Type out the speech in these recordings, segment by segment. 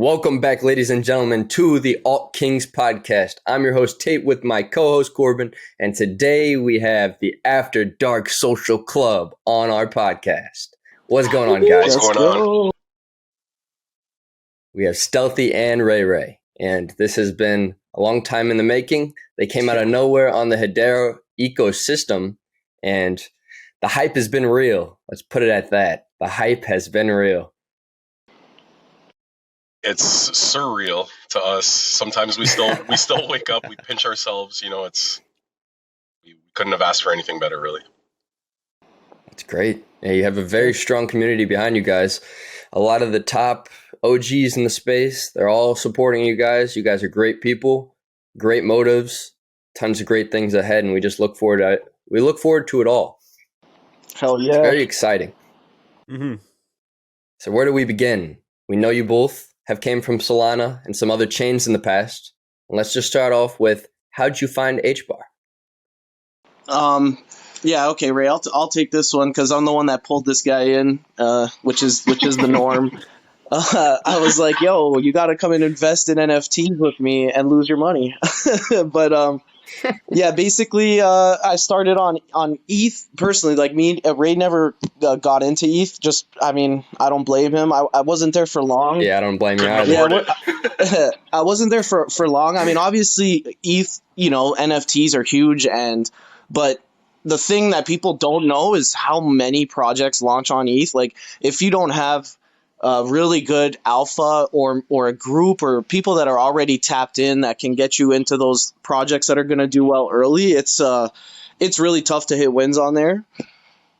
Welcome back, ladies and gentlemen, to the Alt Kings podcast. I'm your host, Tate, with my co-host, Corbin, and today we have the After Dark Social Club on our podcast. What's going on, guys? What's going on? We have Stealthy and Ray Ray, and this has been a long time in the making. They came out of nowhere on the Hedera ecosystem, and the hype has been real. Let's put it at that. The hype has been real. It's surreal to us. Sometimes we still wake up, we pinch ourselves. You know, we couldn't have asked for anything better, really. That's great. Yeah, you have a very strong community behind you guys. A lot of the top OGs in the space, they're all supporting you guys. You guys are great people, great motives, tons of great things ahead, and we just look forward to it. We look forward to it all. Hell yeah. It's very exciting. Mm-hmm. So where do we begin? We know you both have came from Solana and some other chains in the past. And let's just start off with, how'd you find HBAR? Yeah, okay, Ray, I'll take this one because I'm the one that pulled this guy in, which is the norm. I was like, yo, you got to come and invest in NFTs with me and lose your money. But yeah, basically, I started on ETH personally. Like me, Ray never got into ETH. Just, I mean, I don't blame him. I wasn't there for long. Yeah, I don't blame you either. Yeah, I wasn't there for long. I mean, obviously, ETH, NFTs are huge, but the thing that people don't know is how many projects launch on ETH. Like, if you don't have really good alpha or a group or people that are already tapped in that can get you into those projects that are going to do well early, it's really tough to hit wins on there.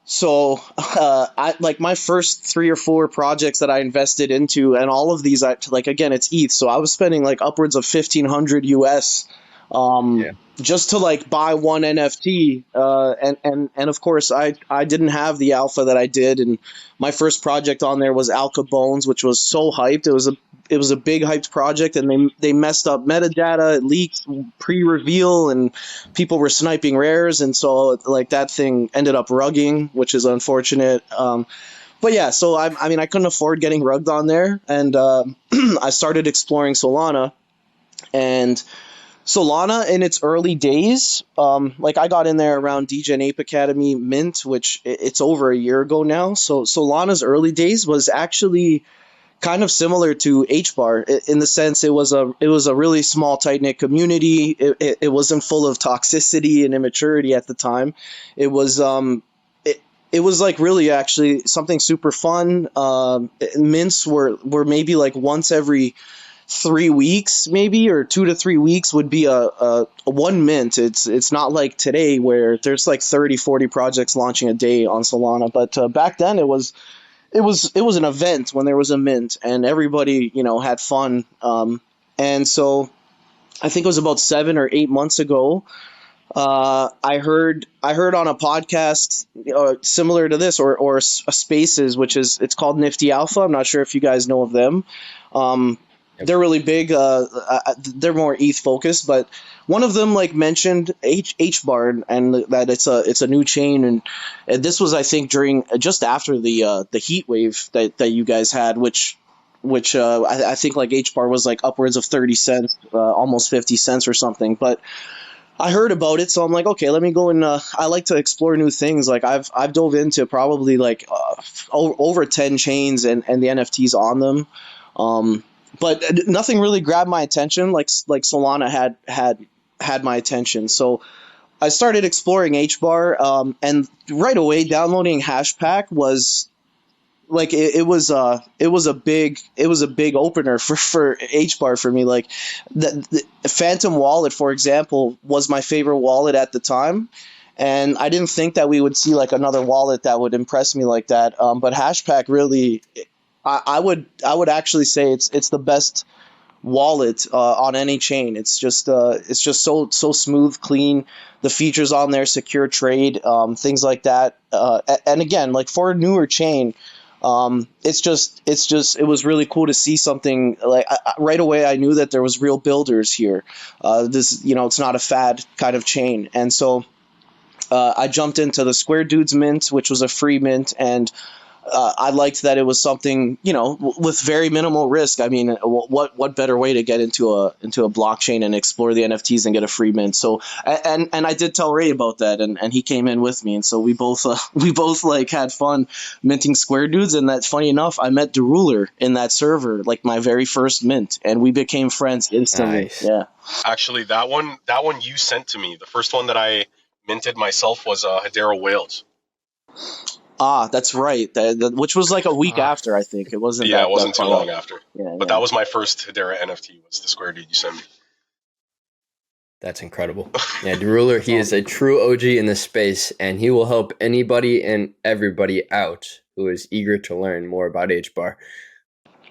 So I like my first 3 or 4 projects that I invested into, and all of these, again, it's ETH. So I was spending like upwards of $1,500 US just to like buy one NFT. And of course I didn't have the alpha that I did. And my first project on there was Alka Bones, which was so hyped. It was a big hyped project, and they messed up metadata, it leaked pre-reveal, and people were sniping rares. And so like that thing ended up rugging, which is unfortunate. But yeah, so I mean, I couldn't afford getting rugged on there. And I started exploring Solana, and Solana in its early days, like I got in there around DJ Ape Academy Mint, which it's over a year ago now. So Solana's early days was actually kind of similar to HBAR in the sense it was a really small, tight-knit community. It wasn't full of toxicity and immaturity at the time. It was like really actually something super fun. Mints were maybe like once every 3 weeks, maybe, or 2 to 3 weeks would be a one mint. It's not like today where there's like 30-40 projects launching a day on Solana. But back then it was an event when there was a mint, and everybody had fun. And so I think it was about 7 or 8 months ago. I heard on a podcast similar to this or Spaces, it's called Nifty Alpha. I'm not sure if you guys know of them. They're really big. They're more ETH focused, but one of them like mentioned HBAR and that it's a new chain, and this was, I think, during just after the heat wave that you guys had, which I think like HBAR was like upwards of 30 cents, almost 50 cents or something. But I heard about it, so I'm like, okay, let me go and I like to explore new things. Like I've dove into probably like over 10 chains and the NFTs on them. But nothing really grabbed my attention like Solana had my attention. So I started exploring HBAR, and right away downloading Hashpack was like it was a big opener for HBAR for me. Like the Phantom Wallet, for example, was my favorite wallet at the time. And I didn't think that we would see like another wallet that would impress me like that. But Hashpack really, I would actually say it's the best wallet on any chain. It's just so smooth, clean. The features on there, secure trade, things like that. And again, like for a newer chain, it was really cool to see something like right away. I knew that there was real builders here. It's not a fad kind of chain, and so I jumped into the Square Dudes mint, which was a free mint, and I liked that it was something, you know, with very minimal risk. I mean, what better way to get into a blockchain and explore the NFTs and get a free mint? So, and I did tell Ray about that, and he came in with me, and so we both we both like had fun minting Square Dudes. And that, funny enough, I met Deruler in that server, like my very first mint, and we became friends instantly. Nice. Yeah. Actually, that one you sent to me. The first one that I minted myself was Hedera Whales. Ah, that's right. Which was like a week after, I think. It wasn't. Yeah, that, it wasn't that too far long out. after. Yeah, But that was my first Hedera NFT. Was the Square Dude you sent me? That's incredible. Yeah, Deruler, he is a true OG in this space, and he will help anybody and everybody out who is eager to learn more about HBAR.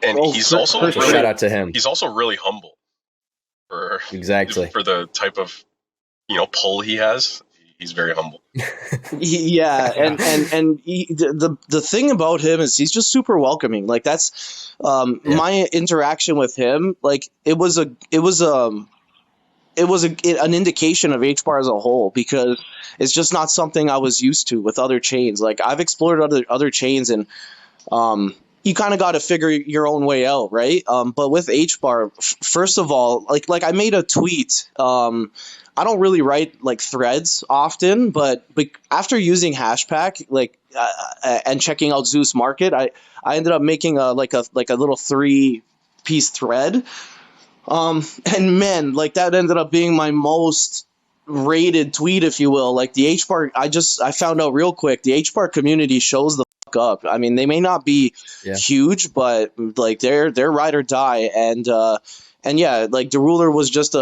And he's also So shout out to him. He's also really humble for Exactly. for the type of, you know, pull he has. He's very humble. Yeah, and the thing about him is he's just super welcoming. Like that's my interaction with him. Like it was an indication of HBAR as a whole, because it's just not something I was used to with other chains. Like I've explored other chains, and you kind of got to figure your own way out, right? But with HBAR, first of all, like I made a tweet. I don't really write like threads often, but after using Hashpack, like and checking out Zeus Market, I ended up making a little 3-piece thread. And man, like that ended up being my most rated tweet, if you will. Like the HBAR, I found out real quick, the HBAR community shows the fuck up. I mean, they may not be huge, but like they're ride or die. And yeah, like Deruler was just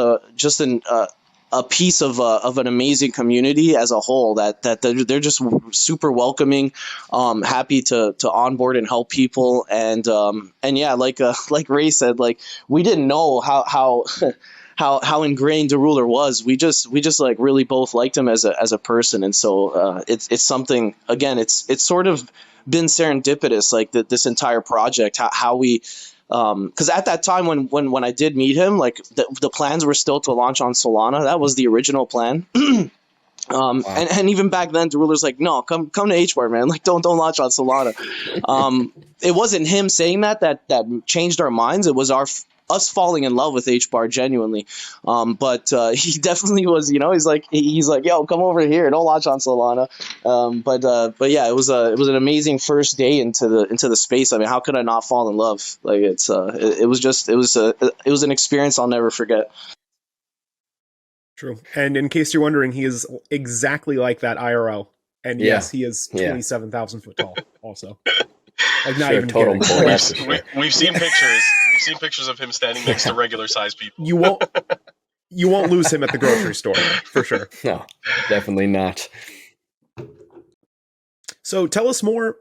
a piece of an amazing community as a whole, that they're just super welcoming, happy to onboard and help people. And yeah, like Ray said, like we didn't know how how ingrained Deruler was. We just like really both liked him as a person. And so it's something, again, it's sort of been serendipitous, like this entire project, how we, because at that time when I did meet him, like the plans were still to launch on Solana. That was the original plan. Wow. And even back then, Deruler's like, no, come to HBAR, man. Like, don't launch on Solana. It wasn't him saying that changed our minds. It was us falling in love with HBAR genuinely. But he definitely was, you know, he's like, yo, come over here. Don't launch on Solana. But yeah, it was an amazing first day into the space. I mean, how could I not fall in love? Like it was an experience I'll never forget. True. And in case you're wondering, he is exactly like that IRL. And yes, he is 27,000 foot tall also. Like not even total. We've seen pictures. We've seen pictures of him standing next to regular sized people. You won't lose him at the grocery store for sure. No, definitely not. So tell us more.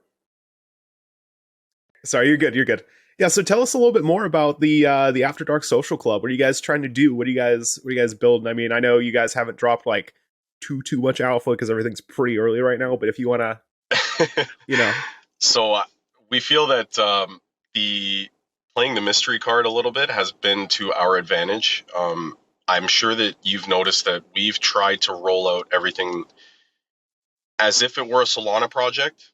Sorry, you're good. You're good. Yeah, so tell us a little bit more about the After Dark Social Club. What are you guys trying to do? What are you guys building? I mean, I know you guys haven't dropped like too much alpha because everything's pretty early right now. But if you want to, you know, so we feel that the playing the mystery card a little bit has been to our advantage. I'm sure that you've noticed that we've tried to roll out everything as if it were a Solana project.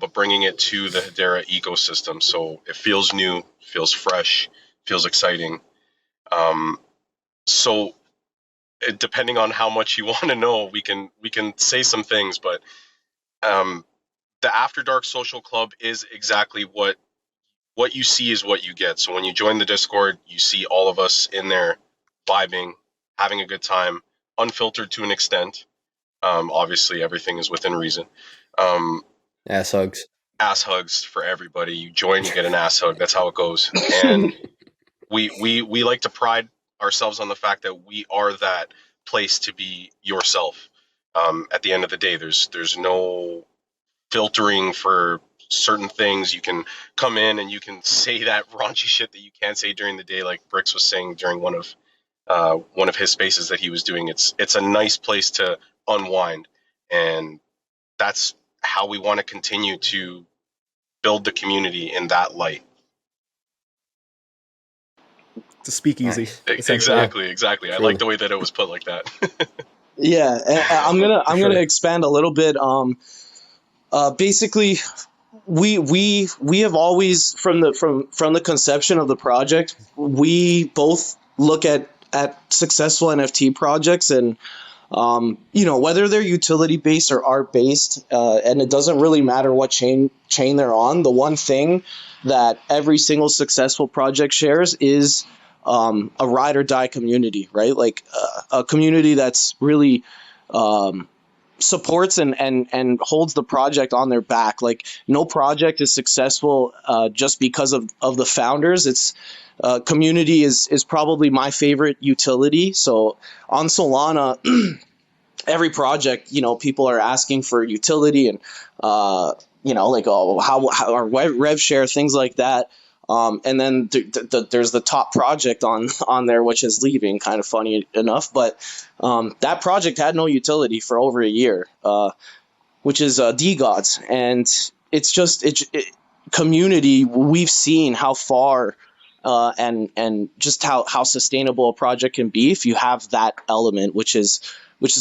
But bringing it to the Hedera ecosystem, so it feels new, feels fresh, feels exciting. So, depending on how much you want to know, we can say some things. But the After Dark Social Club is exactly what you see is what you get. So when you join the Discord, you see all of us in there vibing, having a good time, unfiltered to an extent. Obviously, everything is within reason. Ass hugs. Ass hugs for everybody. You join, you get an ass hug. That's how it goes. And we like to pride ourselves on the fact that we are that place to be yourself. At the end of the day, there's no filtering for certain things. You can come in and you can say that raunchy shit that you can't say during the day, like Bricks was saying during one of his spaces that he was doing. It's a nice place to unwind, and that's how we want to continue to build the community in that light. It's a speakeasy. Nice. Exactly. I like the way that it was put like that. Yeah, I'm gonna expand a little bit. Basically, we have always from the conception of the project, we both look at successful NFT projects, and whether they're utility based or art based, and it doesn't really matter what chain they're on. The one thing that every single successful project shares is a ride or die community, right? Like a community that's really supports and holds the project on their back. Like no project is successful just because of the founders. It's community is probably my favorite utility. So on Solana, every project, people are asking for utility and like, oh, how or rev share, things like that. And then there's the top project on there, which is leaving, kind of funny enough. But that project had no utility for over a year, which is DGods. And it's just community. We've seen how far and just how sustainable a project can be if you have that element, which is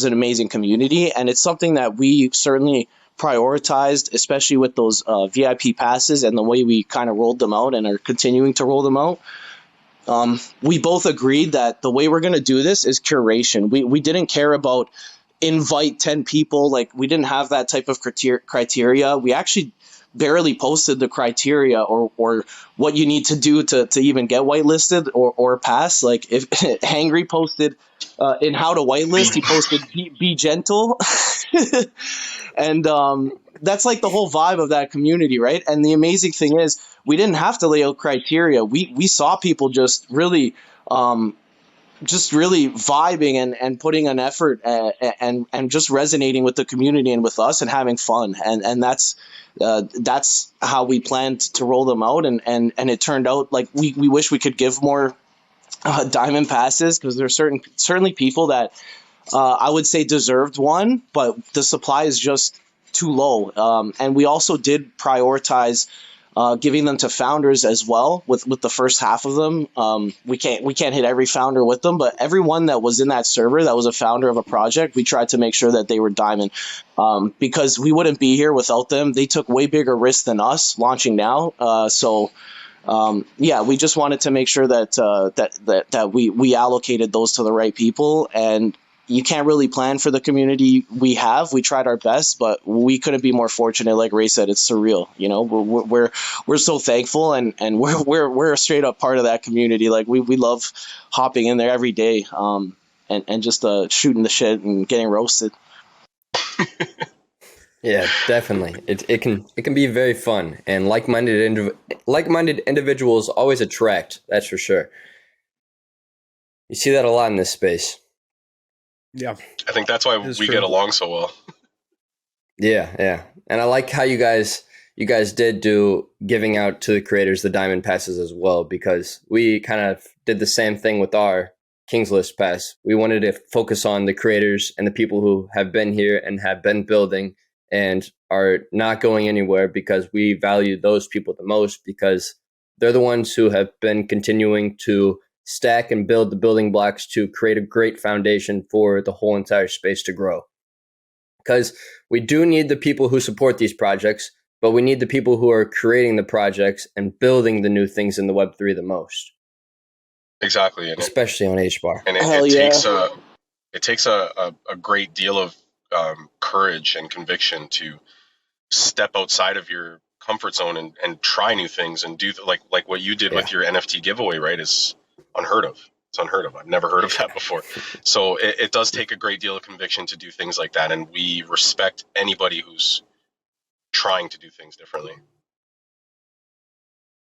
an amazing community. And it's something that we certainly prioritized, especially with those VIP passes and the way we kind of rolled them out and are continuing to roll them out. We both agreed that the way we're going to do this is curation. We didn't care about invite 10 people. Like, we didn't have that type of criteria. We actually barely posted the criteria or what you need to do to even get whitelisted or pass. Like, if Hangry posted in how to whitelist, he posted be gentle. And that's like the whole vibe of that community, right? And the amazing thing is, we didn't have to lay out criteria. We saw people just really vibing and putting an effort and just resonating with the community and with us and having fun. And that's how we planned to roll them out. And it turned out like we wish we could give more diamond passes, because there's certainly people that I would say deserved one, but the supply is just too low. And we also did prioritize giving them to founders as well with the first half of them. We can't hit every founder with them, but everyone that was in that server that was a founder of a project, we tried to make sure that they were diamond, because we wouldn't be here without them. They took way bigger risks than us launching now. We just wanted to make sure that we allocated those to the right people. And you can't really plan for the community we have. We tried our best, but we couldn't be more fortunate. Like Ray said, it's surreal. We're so thankful, and we're a straight up part of that community. Like we love hopping in there every day, and just shooting the shit and getting roasted. Yeah, definitely. It can be very fun, and like-minded individuals always attract. That's for sure. You see that a lot in this space. Yeah, I think that's why we get along so well. Yeah, and I like how you guys did do giving out to the creators the diamond passes as well, because we kind of did the same thing with our King's List pass. We wanted to focus on the creators and the people who have been here and have been building and are not going anywhere, because we value those people the most, because they're the ones who have been continuing to stack and build the building blocks to create a great foundation for the whole entire space to grow. Because we do need the people who support these projects, but we need the people who are creating the projects and building the new things in the Web3 the most. Exactly. And especially on HBAR. And it takes a great deal of courage and conviction to step outside of your comfort zone and try new things and do like what you did with your NFT giveaway, right? Is unheard of. It's unheard of. I've never heard of that before. So it does take a great deal of conviction to do things like that. And we respect anybody who's trying to do things differently.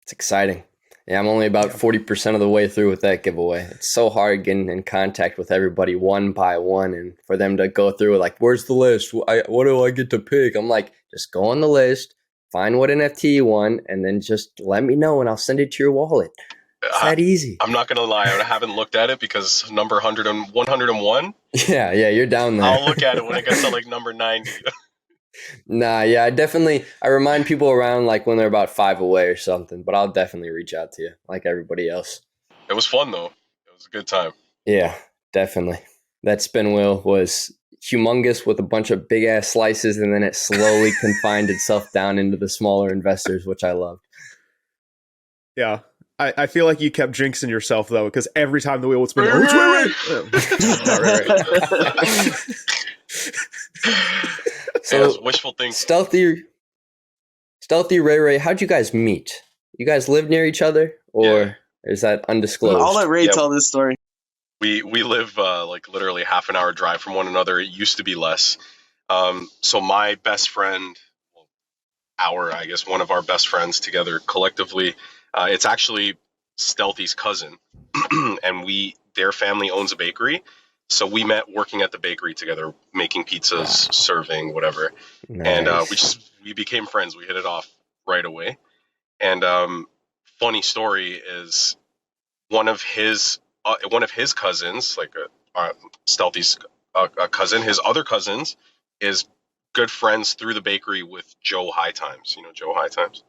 It's exciting. Yeah, I'm only about 40% of the way through with that giveaway. It's so hard getting in contact with everybody one by one, and for them to go through like, where's the list? What do I get to pick? I'm like, just go on the list, find what NFT you want, and then just let me know and I'll send it to your wallet. It's that easy. I'm not going to lie. I haven't looked at it because number 101. Yeah, you're down there. I'll look at it when it gets to like number 90. Nah, yeah, I remind people around like when they're about 5 away or something, but I'll definitely reach out to you like everybody else. It was fun though. It was a good time. Yeah, definitely. That spin wheel was humongous with a bunch of big ass slices, and then it slowly confined itself down into the smaller investors, which I loved. Yeah. I feel like you kept jinxing yourself though, because every time the wheel would spin, right. So yeah, wishful thinking. Stealthy Ray, how'd you guys meet? You guys live near each other, or is that undisclosed? I'll let Ray tell this story. We live like literally half an hour drive from one another. It used to be less. So my best friend, one of our best friends together collectively, it's actually Stealthy's cousin, and their family owns a bakery. So we met working at the bakery together, making pizzas, serving, whatever. Nice. And we became friends. We hit it off right away. And funny story is one of his cousins, like Stealthy's cousin, his other cousins is good friends through the bakery with Joe High Times. You know Joe High Times?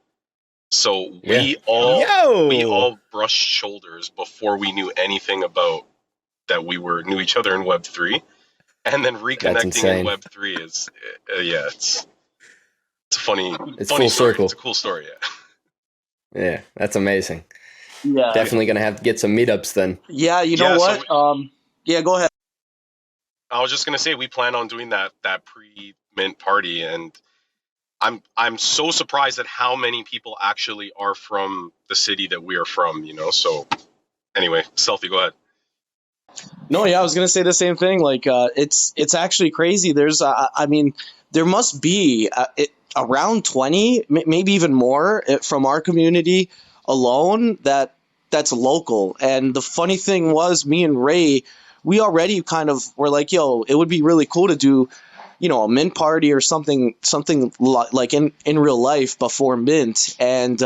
So we all brushed shoulders before we knew anything about that we knew each other in Web3, and then reconnecting in Web3 is it's a funny full story. Circle. It's a cool story. Yeah, that's amazing. Yeah, definitely gonna have to get some meetups then. Yeah, you know what? So go ahead. I was just gonna say we plan on doing that pre-mint party, and I'm so surprised at how many people actually are from the city that we are from. So anyway, Stealthy, go ahead. No, yeah, I was gonna say the same thing. Like, it's actually crazy. There's, there must be around 20, maybe even more, from our community alone that's local. And the funny thing was, me and Ray, we already kind of were like, yo, it would be really cool to do, a mint party or something like in real life before mint. And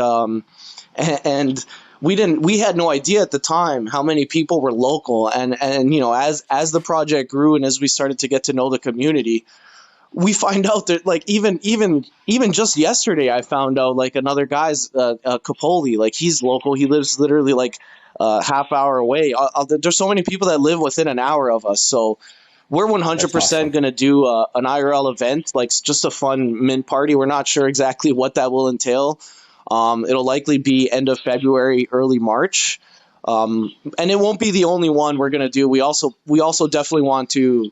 we had no idea at the time how many people were local. And as the project grew and as we started to get to know the community, we find out that, like, even just yesterday, I found out, like, another guy's Capoli, like, he's local. He lives literally like half hour away. There's so many people that live within an hour of us. So we're 100% going to do an IRL event, like just a fun mint party. We're not sure exactly what that will entail. It'll likely be end of February, early March. And it won't be the only one we're going to do. We also definitely want to,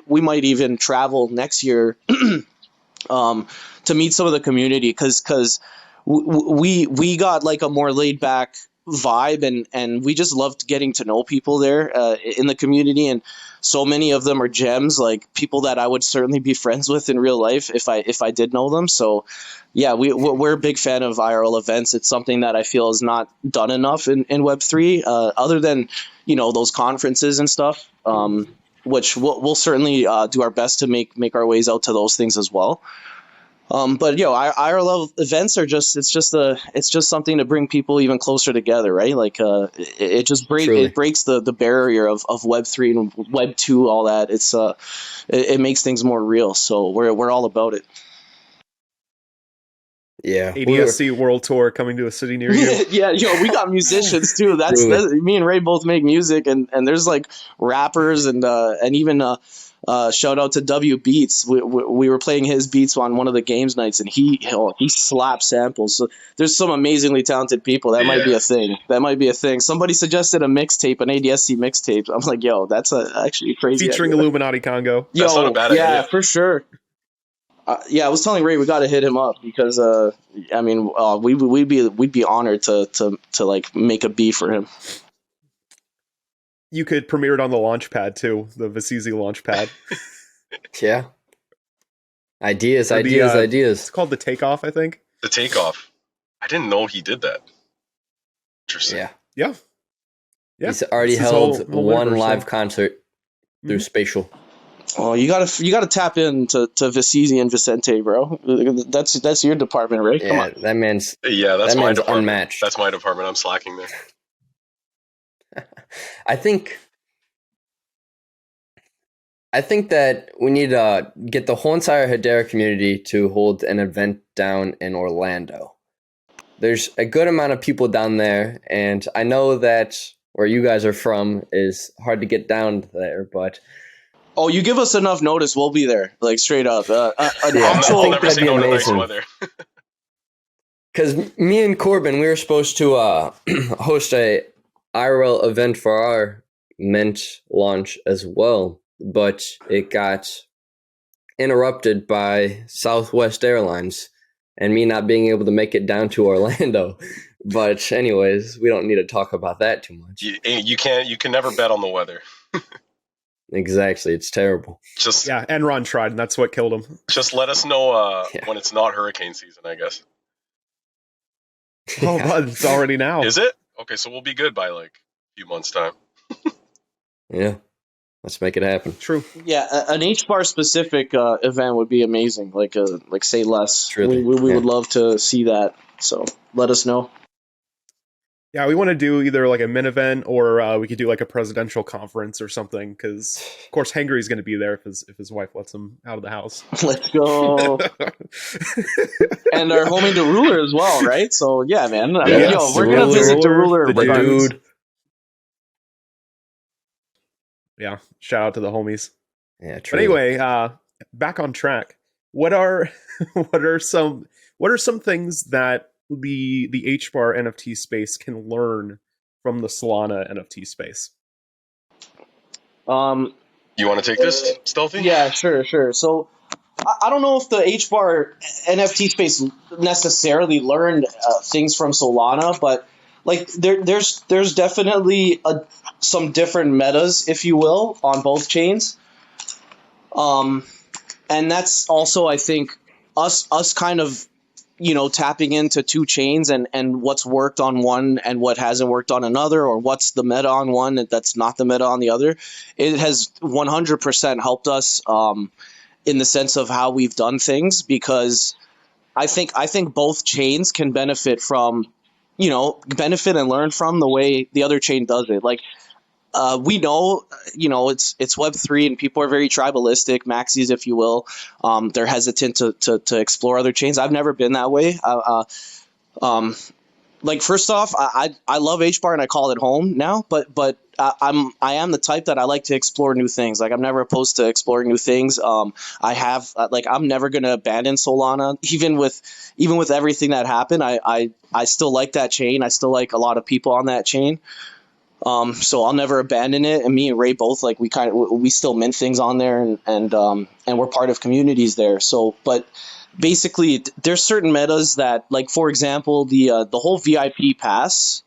we might even travel next year to meet some of the community, because we got like a more laid back vibe, and we just loved getting to know people there in the community. And so many of them are gems, like people that I would certainly be friends with in real life if I did know them. So yeah, we're a big fan of IRL events. It's something that I feel is not done enough in Web3, other than, those conferences and stuff, which we'll certainly do our best to make our ways out to those things as well. But IRL events are just something to bring people even closer together, right? Like it breaks the barrier of Web3 and Web2, all that. It makes things more real. So we're all about it. Yeah, ADSC World Tour coming to a city near you. Yeah, we got musicians too. That's me and Ray both make music, and there's like rappers and even shout out to W Beats. We were playing his beats on one of the games nights, and he slaps samples. So there's some amazingly talented people. That might be a thing. Somebody suggested a mixtape, an ADSC mixtape. I'm like, yo, that's actually crazy. Featuring idea. Illuminati Congo. That's not a bad idea. Yeah, for sure. I was telling Ray we got to hit him up, because we'd be honored to like make a beat for him. You could premiere it on the launch pad too, the Vasizi launch pad. Yeah. Ideas. It's called the Takeoff, I think. The Takeoff. I didn't know he did that. Interesting. Yeah. He's already held one live concert through Spatial. Oh, you gotta tap into Vasizi and Vicente, bro. That's your department, right? Come on. That man's that's my department. Unmatched. That's my department. I'm slacking there. I think that we need to get the whole entire Hedera community to hold an event down in Orlando. There's a good amount of people down there, and I know that where you guys are from is hard to get down there, but Oh, you give us enough notice, we'll be there. Like straight up, an Yeah, I actual. I'll think never that'd say be no to nice amazing. weather. Because me and Corbin, we were supposed to host a IRL event for our Mint launch as well, but it got interrupted by Southwest Airlines and me not being able to make it down to Orlando. But anyways, we don't need to talk about that too much. You can never bet on the weather. Exactly, it's terrible. Just Yeah, Enron tried, and that's what killed him. just let us know Yeah. when it's not hurricane season, I guess. Oh, Yeah. but it's already now. Is it? Okay, so we'll be good by like a few months' time. Yeah, let's make it happen. True. Yeah, an HBAR specific event would be amazing. Like say less. Truly, We yeah. would love to see that. So let us know. Yeah, we want to do either like a min event or we could do like a presidential conference or something. Because of course Hengary's going to be there if his wife lets him out of the house. Let's go. And our homie the ruler as well, right? So yeah, man. I mean, Yes, yo, we're the gonna ruler, visit the ruler the regardless. dude. Yeah, shout out to the homies. Yeah, But truly. anyway, back on track. What are some things that the HBAR NFT space can learn from the Solana NFT space? You want to take this, Stealthy? Yeah, sure. So I don't know if the HBAR NFT space necessarily learned things from Solana, but like there's definitely some different metas, if you will, on both chains. And that's also, I think, us kind of, tapping into two chains and what's worked on one and what hasn't worked on another, or what's the meta on one and that's not the meta on the other. It has 100% helped us in the sense of how we've done things, because I think both chains can benefit from, benefit and learn from the way the other chain does it. Like, we know, it's Web3 and people are very tribalistic, maxis, if you will. They're hesitant to explore other chains. I've never been that way. Like, first off, I love HBAR and I call it home now, but I am the type that I like to explore new things. Like, I'm never opposed to exploring new things. I'm never gonna abandon Solana, even with everything that happened. I still like that chain. I still like a lot of people on that chain. So I'll never abandon it. And me and Ray both, like, we still mint things on there, and we're part of communities there. So, but basically, there's certain metas that, like, for example, the whole VIP pass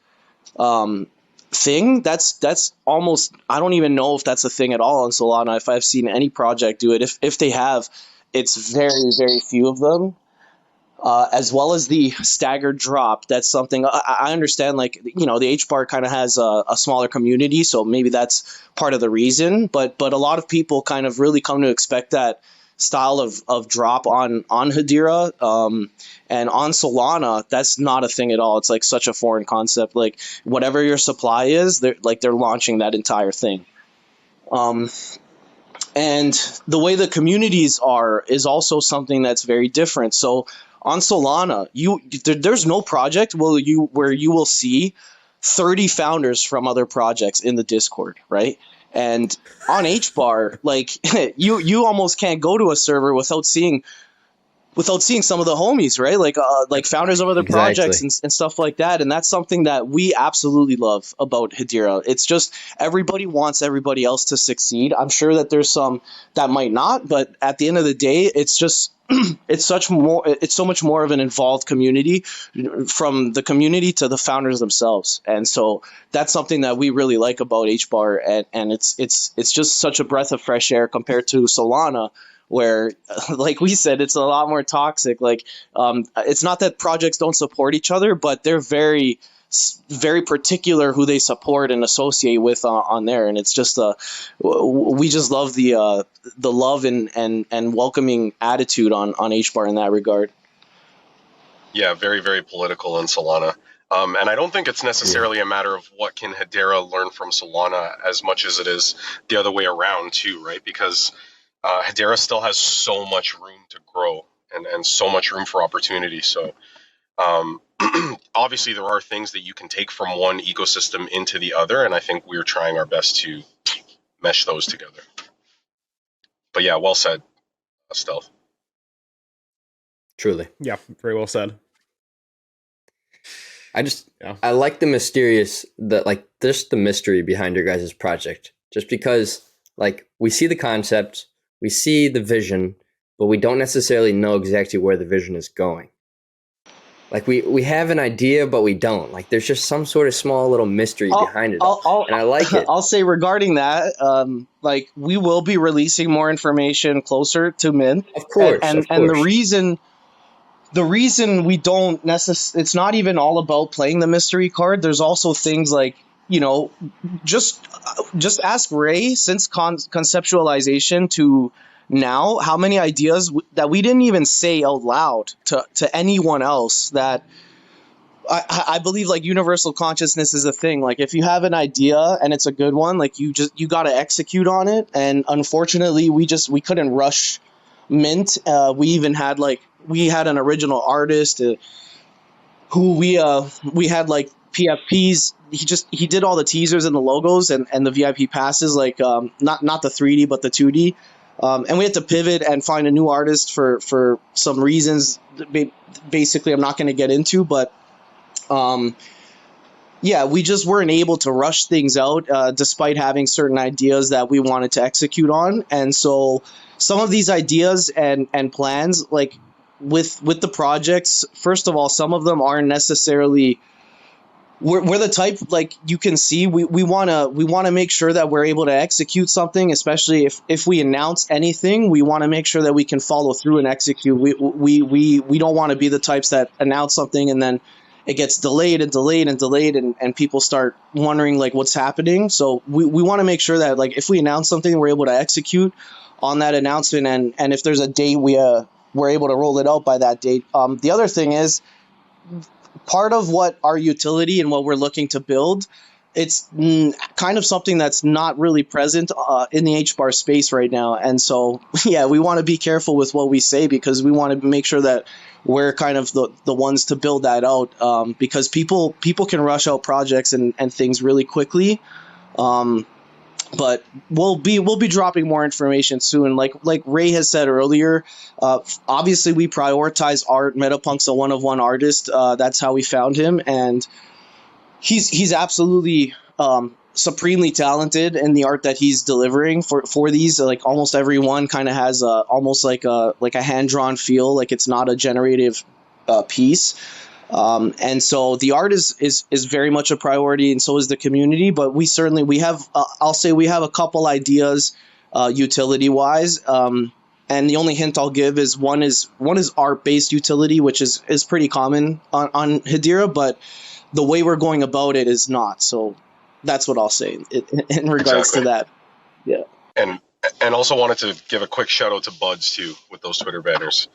thing. That's almost, I don't even know if that's a thing at all on Solana. If I've seen any project do it, if they have, it's very very few of them. As well as the staggered drop. That's something I understand. Like, the HBAR kind of has a smaller community, so maybe that's part of the reason. But a lot of people kind of really come to expect that style of drop on Hedera, and on Solana. That's not a thing at all. It's like such a foreign concept. Like, whatever your supply is, they're launching that entire thing. And the way the communities are is also something that's very different. So on Solana, there's no project where you will see 30 founders from other projects in the Discord, right? And on HBAR, like, you almost can't go to a server without seeing some of the homies, right? Like founders of other projects Exactly. and stuff like that. And that's something that we absolutely love about Hedera. It's just everybody wants everybody else to succeed. I'm sure that there's some that might not, but at the end of the day, it's just it's so much more of an involved community, from the community to the founders themselves. And so that's something that we really like about HBAR, and it's just such a breath of fresh air compared to Solana, where, like we said, it's a lot more toxic. Like, it's not that projects don't support each other, but they're very particular who they support and associate with on there. And it's just we just love the love and welcoming attitude on HBAR in that regard. Yeah, very, very political in Solana. And I don't think it's necessarily a matter of what can Hedera learn from Solana as much as it is the other way around too, right? Because Hedera still has so much room to grow and so much room for opportunity. So obviously there are things that you can take from one ecosystem into the other, and I think we're trying our best to mesh those together. But yeah, well said, Stealth. Truly. Yeah, very well said. I like the mysterious, just the mystery behind your guys' project. Just because, like, we see the concept, we see the vision, but we don't necessarily know exactly where the vision is going. Like, we have an idea, but we don't. Like, there's just some sort of small little mystery behind it all. And I like it. I'll say regarding that, like, we will be releasing more information closer to mint. Of course, and the reason we don't it's not even all about playing the mystery card. There's also things like, you know, just ask Ray, since conceptualization to now, how many ideas that we didn't even say out loud to anyone else. That I believe, like, universal consciousness is a thing. Like, if you have an idea and it's a good one, like, you got to execute on it. And unfortunately, we couldn't rush mint. We even had we had an original artist who we had like PFPs. He did all the teasers and the logos and the VIP passes, like, not the 3D but the 2D. And we had to pivot and find a new artist for some reasons. Basically, I'm not going to get into, but yeah, we just weren't able to rush things out, despite having certain ideas that we wanted to execute on. And so some of these ideas and plans, like, with the projects, first of all, some of them aren't necessarily, we're the type, like, you can see, we want to make sure that we're able to execute something, especially if we announce anything. We want to make sure that we can follow through and execute. We don't want to be the types that announce something and then it gets delayed and people start wondering, like, what's happening. So we want to make sure that, like, if we announce something, we're able to execute on that announcement, and if there's a date, we're able to roll it out by that date. The other thing is, part of what our utility and what we're looking to build, it's kind of something that's not really present in the HBAR space right now. And so, yeah, we want to be careful with what we say, because we want to make sure that we're kind of the ones to build that out, because people can rush out projects and things really quickly. But we'll be dropping more information soon. Like Ray has said earlier, obviously we prioritize art. Metapunk's a one-of-one artist. That's how we found him, and he's absolutely supremely talented in the art that he's delivering for these. Like, almost everyone kind of has almost like a hand-drawn feel. Like, it's not a generative piece. And so the art is very much a priority, and so is the community. But we have I'll say we have a couple ideas utility wise. And the only hint I'll give is one is art-based utility, which is pretty common on Hedera, but the way we're going about it is not. So that's what I'll say in regards to that. Yeah. And also wanted to give a quick shout out to Buds too with those Twitter banners.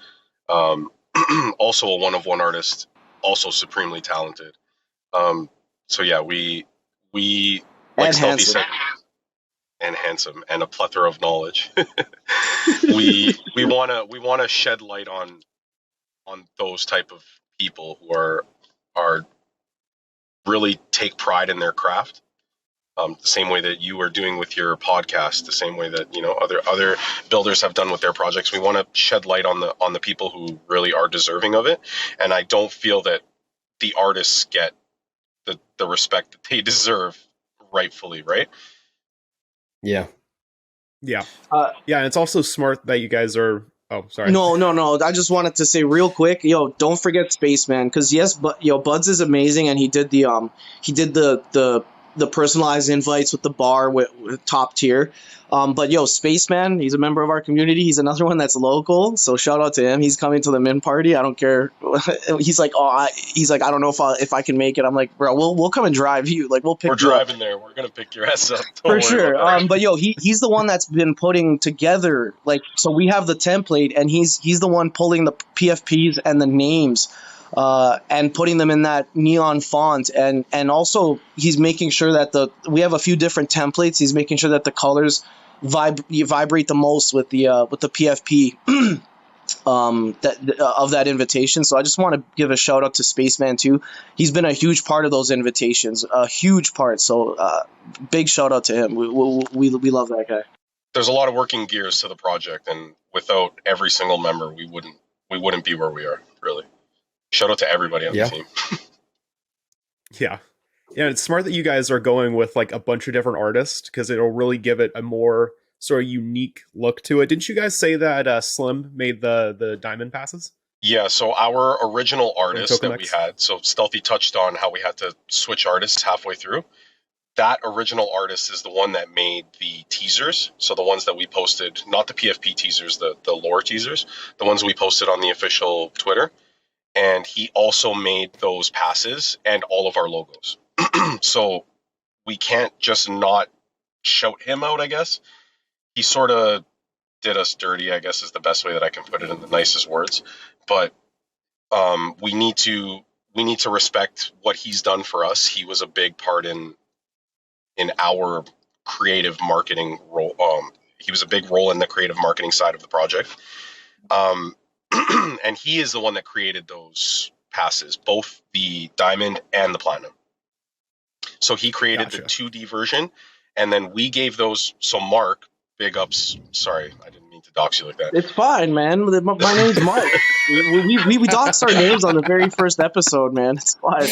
Also a one-of-one artist, also supremely talented. So yeah, we like Stealthy said, and handsome, and a plethora of knowledge. we want to shed light on those type of people who are really take pride in their craft. The same way that you are doing with your podcast, the same way that, you know, other builders have done with their projects. We want to shed light on the people who really are deserving of it, and I don't feel that the artists get the respect that they deserve rightfully, right? Yeah. Yeah. Yeah, and it's also smart that you guys are... Oh, sorry. No. I just wanted to say real quick, don't forget Spaceman, because yes, but Buds is amazing, and he did the personalized invites with the bar with top tier. But Spaceman, he's a member of our community. He's another one that's local, so shout out to him. He's coming to the Min party. I don't care. He's like, I don't know if I can make it. I'm like, bro, we'll come and drive you. Like, we'll pick. We're driving there. We're gonna pick your ass up for sure. But he's the one that's been putting together, like, so we have the template, and he's the one pulling the PFPs and the names. And putting them in that neon font, and also he's making sure that we have a few different templates. He's making sure that the colors vibrate the most with the PFP of that invitation. So I just want to give a shout out to Spaceman too. He's been a huge part of those invitations, a huge part. So big shout out to him. We love that guy. there's a lot of working gears to the project, and without every single member, we wouldn't be where we are. Really, shout out to everybody on the Yeah. team. Yeah. Yeah, it's smart that you guys are going with like a bunch of different artists because it'll really give it a more sort of unique look to it. Didn't you guys say that Slim made the diamond passes? Yeah, so our original Or the artist that we tokamix? had, so Stealthy touched on how we had to switch artists halfway through. That original artist is the one that made the teasers. So the ones that we posted, not the PFP teasers, the lore teasers, the ones we posted on the official Twitter. And he also made those passes and all of our logos. So we can't just not shout him out, I guess. He sort of did us dirty, I guess is the best way that I can put it in the nicest words. But we need to respect what he's done for us. He was a big part in our creative marketing role. He was a big role in the creative marketing side of the project. And he is the one that created those passes, both the diamond and the platinum. So he created the 2D version, and then we gave those. So Mark, big ups. Sorry, I didn't mean to dox you like that. It's fine, man. My name's Mark. we doxed our names on the very first episode, man. It's fine.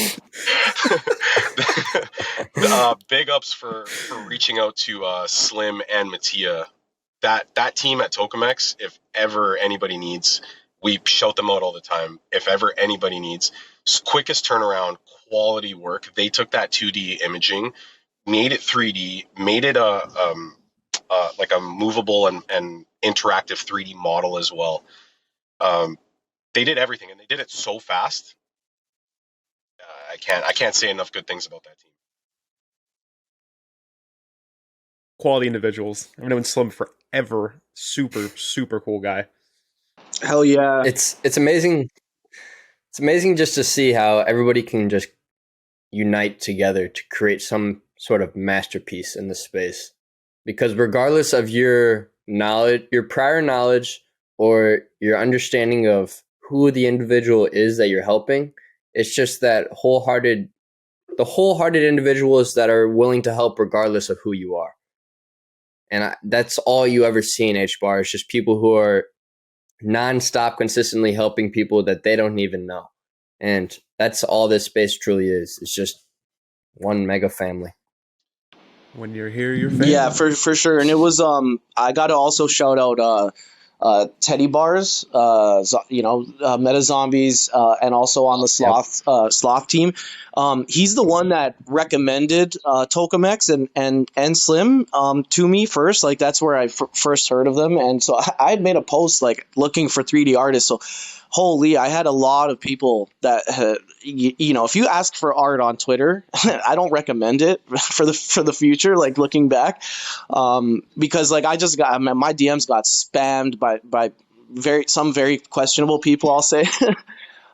Big ups for reaching out to Slim and Mattia. That team at Tokamex, if ever anybody needs, we shout them out all the time. If ever anybody needs, quickest turnaround, quality work. They took that 2D imaging, made it 3D, made it like a movable and interactive 3D model as well. They did everything, and they did it so fast. I can't say enough good things about that team. Quality individuals. I've known Slim forever. Super, super cool guy. Hell yeah. It's amazing. It's amazing just to see how everybody can just unite together to create some sort of masterpiece in the space. Because regardless of your knowledge, your prior knowledge, or your understanding of who the individual is that you're helping, it's just that wholehearted individuals that are willing to help regardless of who you are. And that's all you ever see in HBAR. It's just people who are nonstop consistently helping people that they don't even know. And that's all this space truly is. It's just one mega family. When you're here, you're family. Yeah, for sure. And it was I got to also shout out Teddy Bars, Meta Zombies, and also on the Sloth team. He's the one that recommended Tokamex and Slim to me first. Like that's where I first heard of them, and so I had made a post like looking for 3D artists. So holy, I had a lot of people that if you ask for art on Twitter, I don't recommend it for the future. Like looking back, because like I just got my DMs got spammed by some very questionable people, I'll say.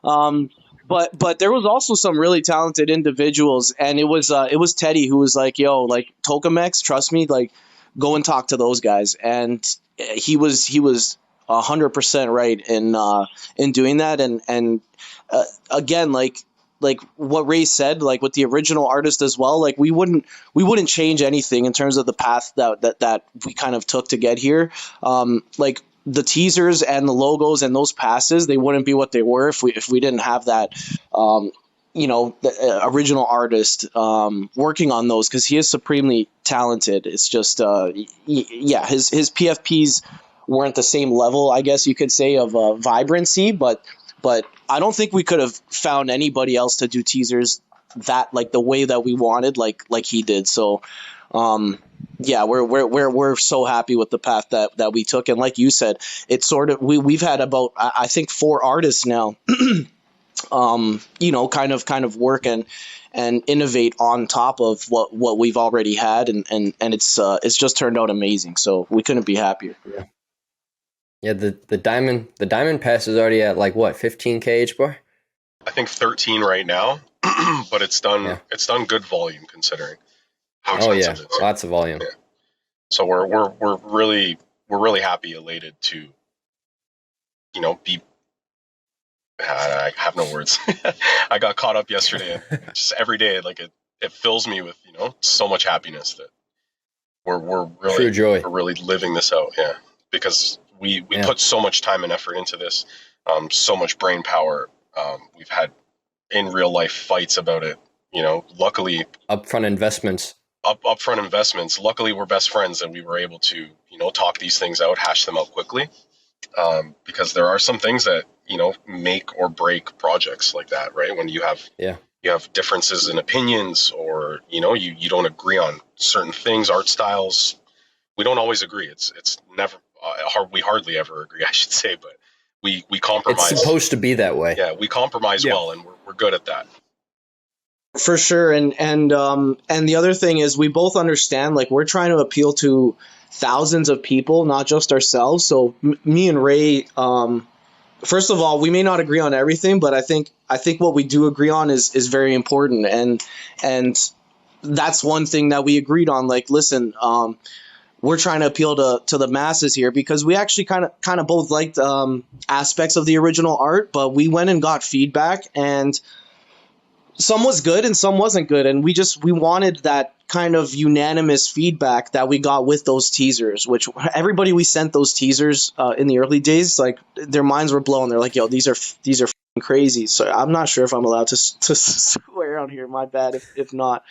But there was also some really talented individuals, and it was Teddy who was like, "Yo, like Tokamex, trust me, like go and talk to those guys." And he was 100% right in doing that. And again, like what Ray said, like with the original artist as well, like we wouldn't change anything in terms of the path that we kind of took to get here. Like the teasers and the logos and those passes, they wouldn't be what they were if we didn't have that the original artist working on those, because he is supremely talented. It's just his PFPs weren't the same level, I guess you could say, of vibrancy, but I don't think we could have found anybody else to do teasers that like the way that we wanted, like he did. So we're so happy with the path that we took. And like you said, it's sort of we've had about I think 4 artists now kind of work and innovate on top of what we've already had, and it's just turned out amazing. So we couldn't be happier. Yeah, the diamond pass is already at like what, 15K HBAR? I think 13 right now, but it's done good volume considering how expensive it is. Lots of volume. Yeah. So we're really happy, elated to be. I have no words. I got caught up yesterday, and just every day, like it fills me with so much happiness that We're True really joy. we're really living this out, yeah. Because we Yeah. put so much time and effort into this, so much brain power. We've had in real life fights about it. Luckily, Upfront investments. upfront investments. Luckily, we're best friends, and we were able to talk these things out, hash them out quickly. Because there are some things that make or break projects like that, right? When you have Yeah. differences in opinions, or you don't agree on certain things, art styles. We don't always agree. It's never we hardly ever agree, I should say, but we It's compromise. supposed to be that way. Yeah, we compromise Yeah. well, and we're good at that. For sure. And the other thing is we both understand, like, we're trying to appeal to thousands of people, not just ourselves. So me and Ray, first of all, we may not agree on everything, but I think what we do agree on is very important. And that's one thing that we agreed on. Like, listen, we're trying to appeal to the masses here, because we actually kind of both liked aspects of the original art, but we went and got feedback, and some was good and some wasn't good, and we wanted that kind of unanimous feedback that we got with those teasers. Which everybody we sent those teasers in the early days, like, their minds were blown. They're like, yo, these are f***ing crazy. So I'm not sure if I'm allowed to swear on here. My bad if not.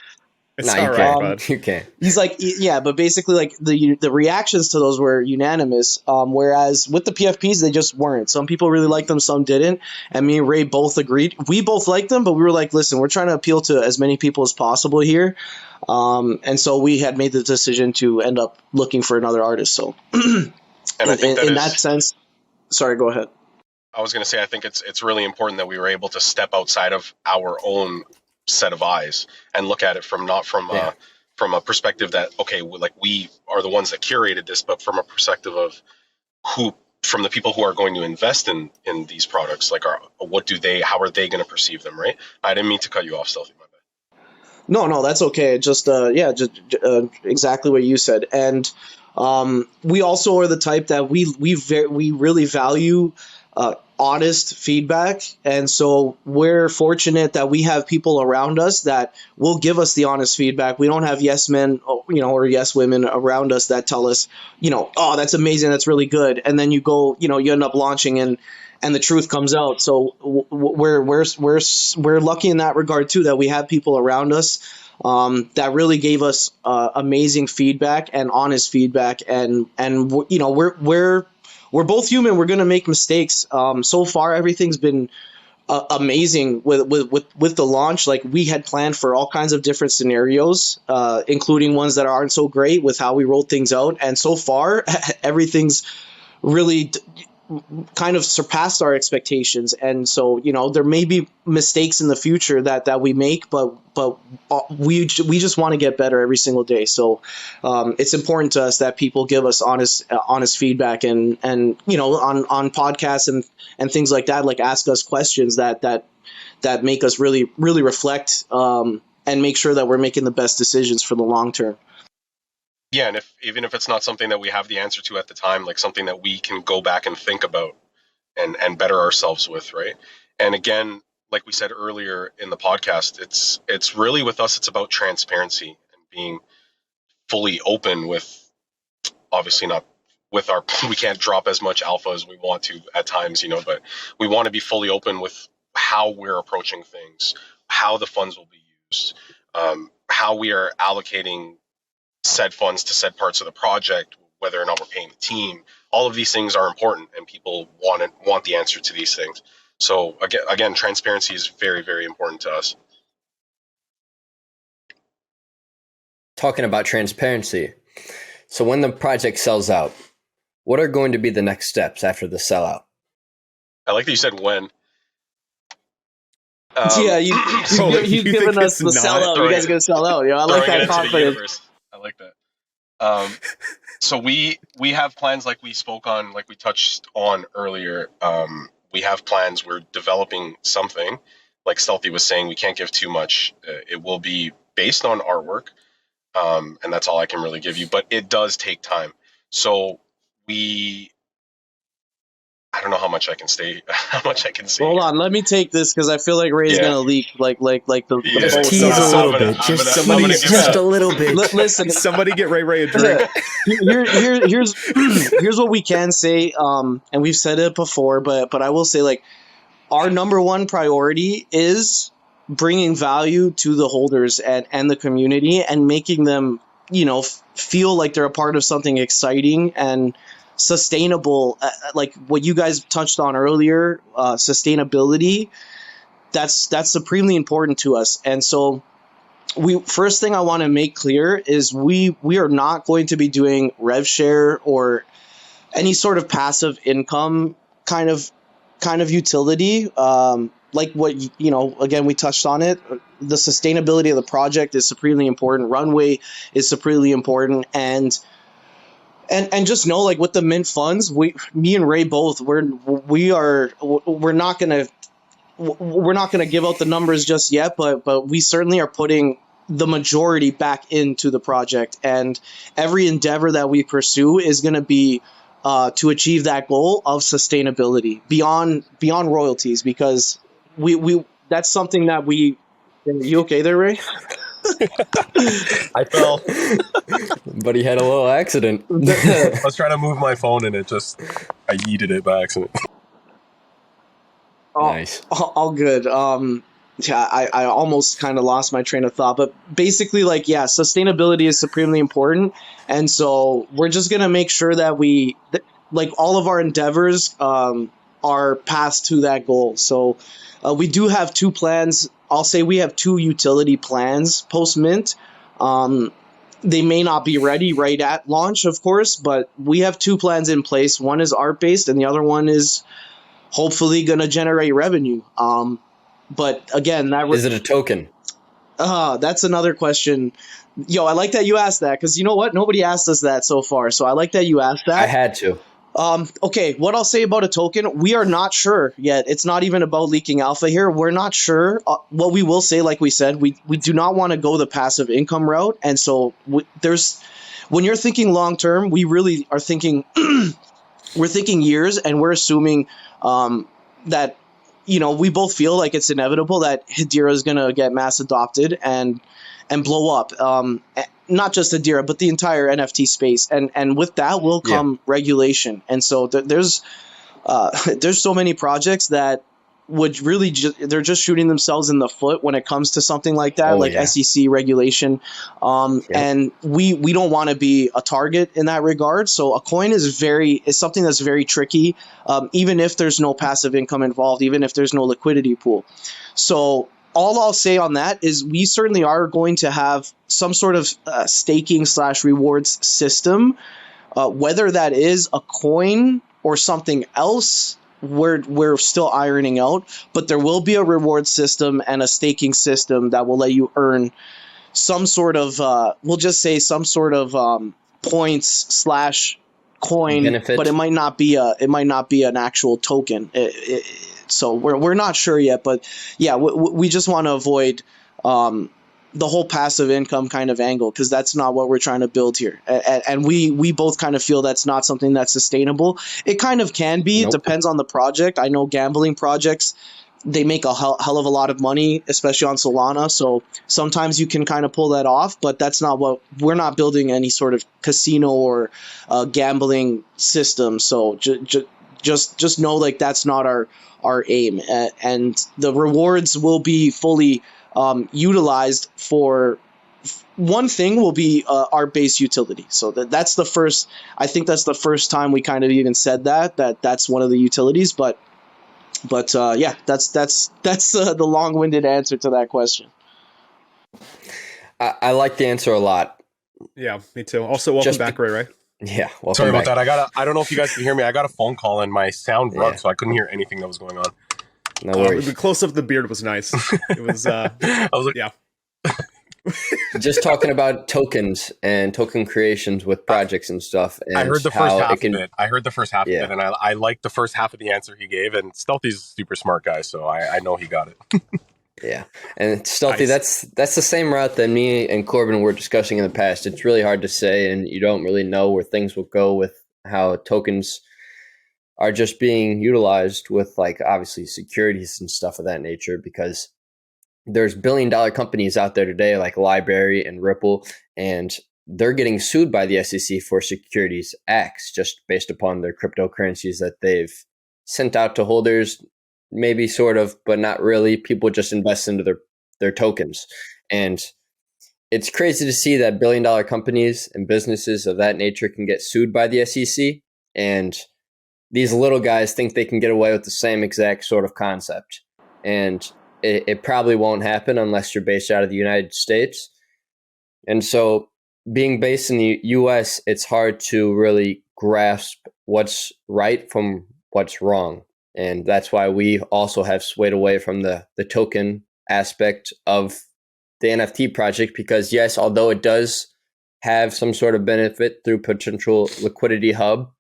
It's No, all you right, can't. bud. You can't. He's like, yeah, but basically, like, the reactions to those were unanimous. Whereas with the PFPs, they just weren't. Some people really liked them, some didn't. And me and Ray both agreed. We both liked them, but we were like, listen, we're trying to appeal to as many people as possible here. And so we had made the decision to end up looking for another artist. So, And I think in that sense, sorry, go ahead. I was going to say, I think it's really important that we were able to step outside of our own set of eyes and look at it not from a perspective that, okay, like, we are the ones that curated this, but from a perspective of from the people who are going to invest in these products. Like, how are they going to perceive them, right? I didn't mean to cut you off, Stealthy, my bad. No, that's okay. Just exactly what you said. And we also are the type that we really value honest feedback, and so we're fortunate that we have people around us that will give us the honest feedback. We don't have yes men, or yes women around us that tell us, oh, that's amazing, that's really good, and then you go, you end up launching, and the truth comes out. So we're lucky in that regard too, that we have people around us that really gave us amazing feedback and honest feedback, and we're both human. We're gonna make mistakes. So far, everything's been amazing with the launch. Like, we had planned for all kinds of different scenarios, including ones that aren't so great with how we rolled things out. And so far, everything's really kind of surpassed our expectations. And so, there may be mistakes in the future that we make, but we just want to get better every single day. So it's important to us that people give us honest feedback, and on podcasts and things like that, like, ask us questions that make us really reflect, and make sure that we're making the best decisions for the long term. Yeah, and even if it's not something that we have the answer to at the time, like, something that we can go back and think about and better ourselves with, right? And again, like we said earlier in the podcast, it's really, with us, it's about transparency and being fully open with, obviously not with we can't drop as much alpha as we want to at times, but we want to be fully open with how we're approaching things, how the funds will be used, how we are allocating said funds to said parts of the project, whether or not we're paying the team. All of these things are important, and people want the answer to these things. So again, transparency is very, very important to us. Talking about transparency. So when the project sells out, what are going to be the next steps after the sellout? I like that you said when. Yeah, you've given us the sellout. You guys are gonna sell out. I like that confidence. I like that. So we have plans, like we spoke on, like we touched on earlier. We have plans. We're developing something. Like Stealthy was saying, we can't give too much. It will be based on artwork, and that's all I can really give you. But it does take time. So I don't know how much I can stay, how much I can say. Hold on, let me take this because I feel like Ray's Yeah. gonna leak like the Yeah. Just boat. tease a I'm little gonna- bit. I'm Just gonna- somebody, I'm gonna give just it a little bit. Listen, Somebody get Ray a drink. here's what we can say, and we've said it before, but I will say, like, our number one priority is bringing value to the holders and the community and making them, feel like they're a part of something exciting and sustainable, like what you guys touched on earlier, sustainability. That's supremely important to us. And so first thing I want to make clear is we are not going to be doing rev share or any sort of passive income kind of utility. Like what, again, we touched on it. The sustainability of the project is supremely important. Runway is supremely important. And just know, like, with the mint funds, me and Ray both, we're not gonna give out the numbers just yet, but we certainly are putting the majority back into the project, and every endeavor that we pursue is going to be to achieve that goal of sustainability beyond royalties, because we that's something that we. Are you okay there, Ray? I fell. But he had a little accident. I was trying to move my phone and I yeeted it by accident. Nice. All good. Yeah, I almost kind of lost my train of thought, but basically, like, yeah, sustainability is supremely important, and so we're just gonna make sure that like, all of our endeavors are passed to that goal. So we do have two plans. I'll say we have two utility plans post mint. They may not be ready right at launch, of course, but we have two plans in place. One is art based, and the other one is hopefully going to generate revenue. But again, Is it a token? That's another question. Yo, I like that you asked that, because you know what? Nobody asked us that so far. So I like that you asked that. I had to. Okay, what I'll say about a token, we are not sure yet. It's not even about leaking alpha here. We're not sure. What we will say, like we said, we do not want to go the passive income route. And so when you're thinking long term, we really are thinking we're thinking years, and we're assuming that, we both feel like it's inevitable that Hedera is going to get mass adopted and blow up. Not just Hedera, but the entire NFT space. And with that will come regulation. And so there's so many projects that would really they're just shooting themselves in the foot when it comes to something like that, SEC regulation. And we don't want to be a target in that regard. So a coin is something that's very tricky, even if there's no passive income involved, even if there's no liquidity pool. So all I'll say on that is we certainly are going to have some sort of staking / rewards system, whether that is a coin or something else. We're still ironing out, but there will be a reward system and a staking system that will let you earn some sort of we'll just say some sort of points / coin benefit, but it might not be an actual token. So we're not sure yet, but yeah, we just want to avoid the whole passive income kind of angle, because that's not what we're trying to build here. And we both kind of feel that's not something that's sustainable. It kind of can be. Nope. It depends on the project. I know gambling projects, they make a hell of a lot of money, especially on Solana. So sometimes you can kind of pull that off, but that's not what we're not building any sort of casino or gambling system. So just know, like, that's not our aim. And the rewards will be fully utilized for one thing, will be art-based utility. So that's the first. I think that's the first time we kind of even said that's one of the utilities. But yeah, that's the long-winded answer to that question. I like the answer a lot. Yeah, me too. Also, welcome back, Ray. Yeah, welcome Sorry back. about that. I don't know if you guys can hear me. I got a phone call and my sound broke, so I couldn't hear anything that was going on. No worries. The close up of the beard was nice. It was. I was like, yeah. Just talking about tokens and token creations with projects and stuff. And I heard the first half of it. I heard the first half of it, and I liked the first half of the answer he gave. And Stealthy's a super smart guy, so I know he got it. Yeah, and Stealthy, that's the same route that me and Corbin were discussing in the past. It's really hard to say, and you don't really know where things will go with how tokens are just being utilized with like obviously securities and stuff of that nature, because there's billion-dollar companies out there today like Library and Ripple, and they're getting sued by the SEC for securities acts just based upon their cryptocurrencies that they've sent out to holders, maybe sort of, but not really. People just invest into their tokens. And it's crazy to see that billion-dollar companies and businesses of that nature can get sued by the SEC. And these little guys think they can get away with the same exact sort of concept. And it probably won't happen unless you're based out of the United States. And so being based in the US, it's hard to really grasp what's right from what's wrong. And that's why we also have swayed away from the token aspect of the NFT project, because yes, although it does have some sort of benefit through potential liquidity hub,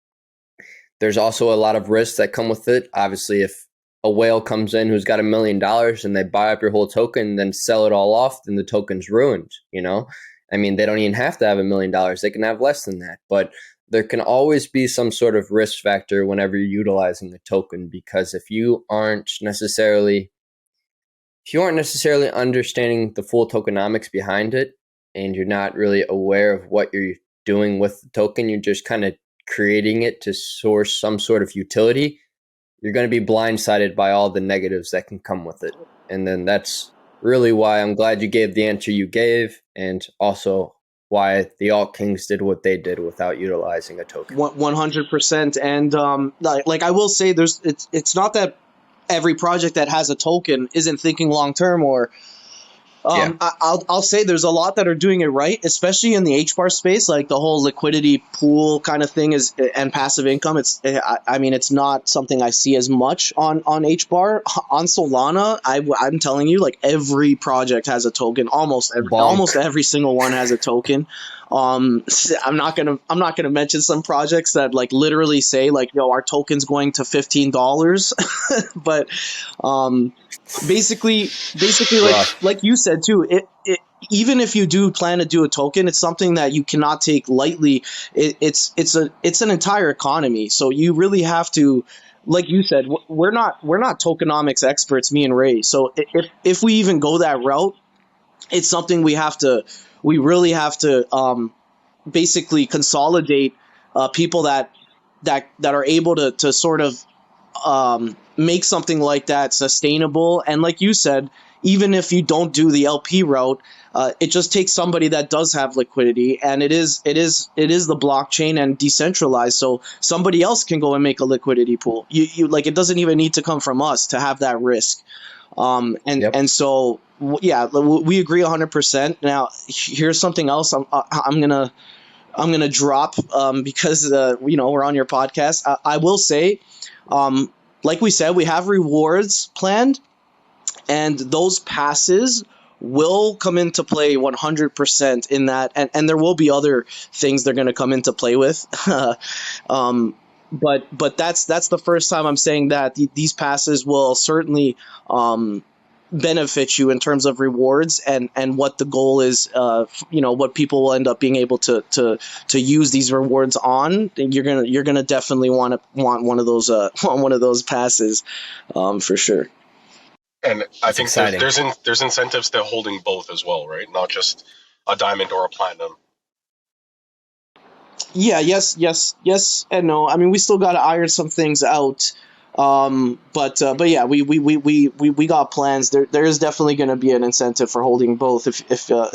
there's also a lot of risks that come with it. Obviously, if a whale comes in who's got $1 million and they buy up your whole token and then sell it all off, then the token's ruined, you know? I mean, they don't even have to have $1 million. They can have less than that. But there can always be some sort of risk factor whenever you're utilizing the token, because if you aren't necessarily understanding the full tokenomics behind it, and you're not really aware of what you're doing with the token, you're just kind of creating it to source some sort of utility, you're going to be blindsided by all the negatives that can come with it. And then that's really why I'm glad you gave the answer you gave, and also why the Alt Kings did what they did without utilizing a token. 100%. And like I will say, it's not that every project that has a token isn't thinking long term, or I'll say there's a lot that are doing it right, especially in the HBAR space, like the whole liquidity pool kind of thing and passive income. It's not something I see as much on HBAR. On Solana, I'm telling you, like every project has a token. Almost every single one has a token. I'm not gonna mention some projects that like literally say like, yo, our token's going to $15, but basically like you said too, it even if you do plan to do a token, it's something that you cannot take lightly. It's an entire economy, so you really have to, like you said, we're not tokenomics experts, me and Ray. So if we even go that route, it's something we really have to basically consolidate people that are able to sort of make something like that sustainable. And like you said, even if you don't do the LP route, it just takes somebody that does have liquidity, and it is the blockchain and decentralized, so somebody else can go and make a liquidity pool. You like, it doesn't even need to come from us to have that risk. And so yeah, we agree 100%. Now here's something else I'm gonna drop because we're on your podcast. I will say, like we said, we have rewards planned, and those passes will come into play 100% in that, and there will be other things they're going to come into play with. But that's the first time I'm saying that these passes will certainly benefit you in terms of rewards and what the goal is, what people will end up being able to use these rewards on. You're gonna definitely want one of those passes, for sure. And I think there's incentives to holding both as well, right? Not just a diamond or a platinum. Yeah, yes, and no. I mean, we still got to iron some things out. But yeah, we got plans. There is definitely going to be an incentive for holding both if you're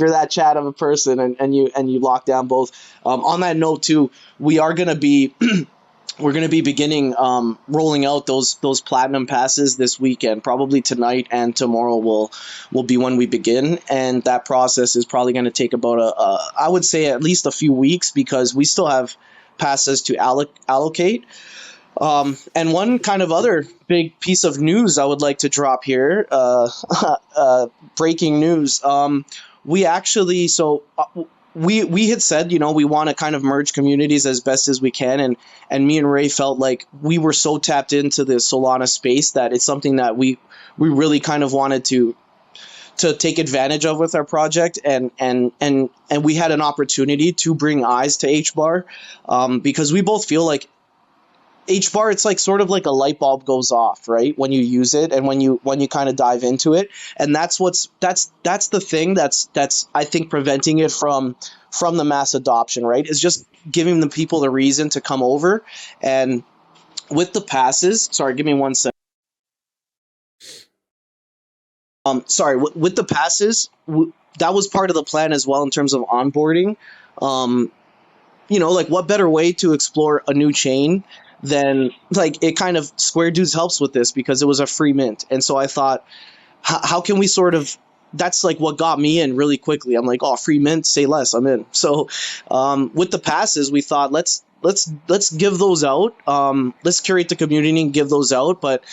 that chat of a person and you lock down both. On that note too, we are going to be we're going to be beginning rolling out those platinum passes this weekend. Probably tonight and tomorrow will be when we begin, and that process is probably going to take about I would say at least a few weeks, because we still have passes to allocate. And one kind of other big piece of news I would like to drop here, breaking news. We actually, we had said, we want to kind of merge communities as best as we can. And me and Ray felt like we were so tapped into the Solana space that it's something that we really kind of wanted to take advantage of with our project. And we had an opportunity to bring eyes to HBAR, because we both feel like HBAR, it's like sort of like a light bulb goes off, right? When you use it and when you kind of dive into it. And that's the thing that's I think preventing it from the mass adoption, right? Is just giving the people the reason to come over. And with the passes, sorry, give me 1 second. With the passes, that was part of the plan as well in terms of onboarding. Like what better way to explore a new chain than like it kind of Square Dudes helps with this because it was a free mint. And so I thought, how can we sort of, that's like what got me in really quickly. I'm like, oh, free mint, say less, I'm in. So with the passes, we thought let's give those out. Let's curate the community and give those out. But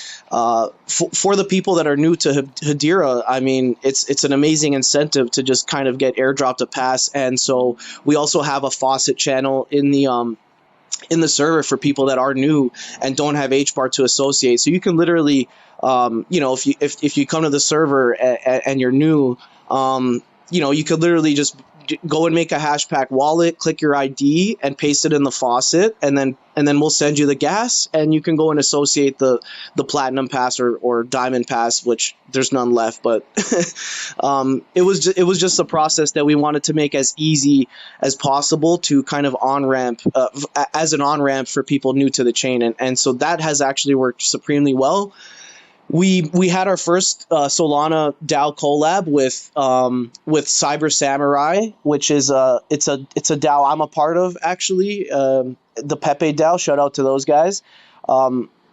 for the people that are new to Hedera, I mean, it's an amazing incentive to just kind of get airdropped a pass. And so we also have a faucet channel in the server for people that are new and don't have HBAR to associate. So you can literally, if you come to the server and you're new, you could literally just go and make a Hashpack wallet, click your ID and paste it in the faucet, and then we'll send you the gas and you can go and associate the platinum pass or diamond pass, which there's none left. But it was just a process that we wanted to make as easy as possible to kind of as an on-ramp for people new to the chain. And so that has actually worked supremely well. We had our first Solana DAO collab with Cyber Samurai, which is it's a DAO I'm a part of actually. The Pepe DAO, shout out to those guys.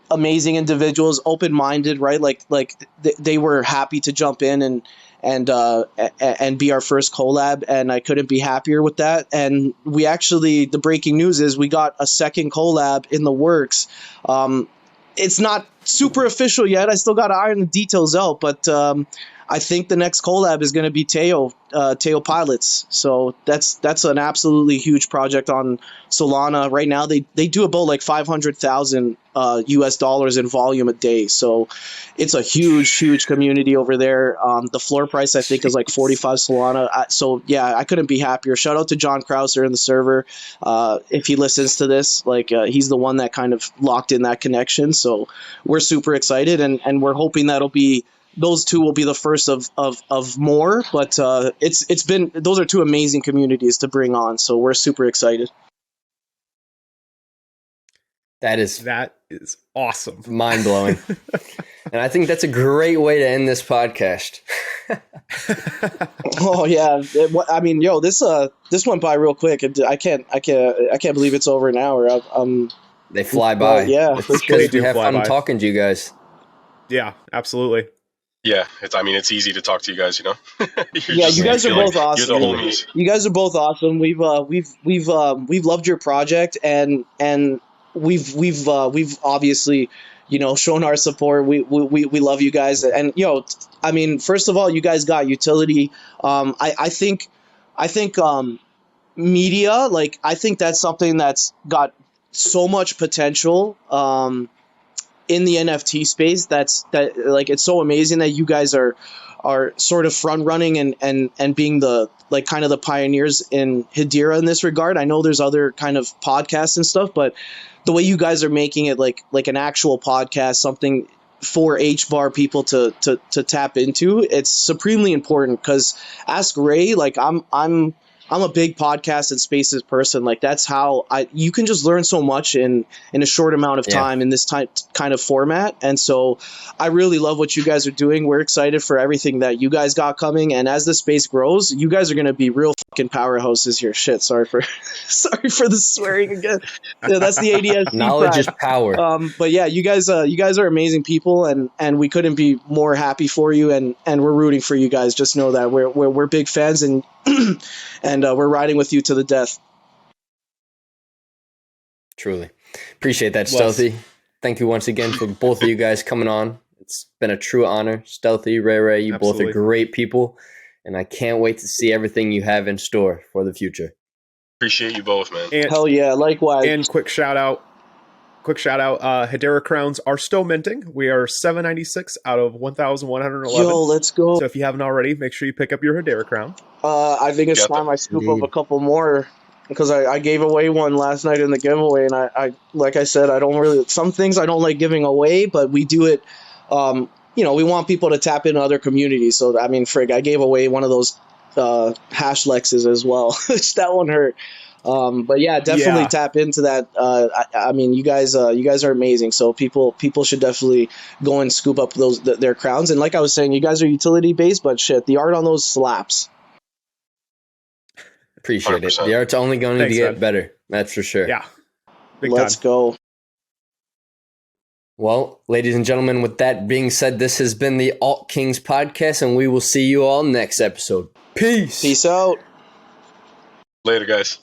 Amazing individuals, open-minded, right? Like they were happy to jump in and be our first collab, and I couldn't be happier with that. And we actually, the breaking news is we got a second collab in the works. It's not super official yet. I still got to iron the details out, but I think the next collab is going to be Teo Pilots. So that's an absolutely huge project on Solana right now. They do about like 500,000 US dollars in volume a day. So it's a huge community over there. The floor price I think is like 45 Solana. So yeah, I couldn't be happier. Shout out to John Krauser in the server. If he listens to this, he's the one that kind of locked in that connection. So we're super excited and we're hoping those two will be the first of more, but it's been, those are two amazing communities to bring on. So we're super excited. That is awesome. Mind blowing. And I think that's a great way to end this podcast. Oh yeah. I mean, this went by real quick. I can't believe it's over an hour. They fly by. Yeah. It's because we have fun talking to you guys. Yeah, absolutely. Yeah, it's easy to talk to you guys, You guys are both awesome. You're the homies. You guys are both awesome. We've loved your project and we've obviously, shown our support. We love you guys. And I mean, first of all, you guys got utility. I think media, I think that's something that's got so much potential in the NFT space. It's so amazing that you guys are sort of front running and being the kind of the pioneers in Hedera in this regard. I know there's other kind of podcasts and stuff, but the way you guys are making it like an actual podcast, something for HBAR people to tap into, it's supremely important. Because Ask Ray, I'm a big podcast and spaces person. That's how you can just learn so much in a short amount of time in this kind of format. And so I really love what you guys are doing. We're excited for everything that you guys got coming. And as the space grows, you guys are going to be real fucking powerhouses here. Shit. Sorry for the swearing again. Yeah, that's the ADSC. Knowledge is power. But yeah, you guys are amazing people, and we couldn't be more happy for you. And we're rooting for you guys. Just know that we're big fans and we're riding with you to the death. Truly. Appreciate that, Stealthy. Thank you once again for both of you guys coming on. It's been a true honor. Stealthy, Ray, you Absolutely. Both are great people, and I can't wait to see everything you have in store for the future. Appreciate you both, man. And, hell yeah, likewise. And quick shout out, Hedera crowns are still minting. We are 796 out of 1,111. Yo, let's go. So if you haven't already, make sure you pick up your Hedera crown. I think it's time I scoop up a couple more because I gave away one last night in the giveaway, and I like I said, I don't really, some things I don't like giving away, but we do it. We want people to tap into other communities. So I mean, frig, I gave away one of those hash Lexes as well. That one hurt. But yeah, definitely tap into that. I mean, you guys are amazing. So people should definitely go and scoop up their crowns. And like I was saying, you guys are utility based, but shit, the art on those slaps. Appreciate 100%. it. The art's only going to get better. That's for sure. Yeah. Let's go. Well, ladies and gentlemen, with that being said, this has been the Alt Kings podcast, and we will see you all next episode. Peace. Peace out. Later, guys.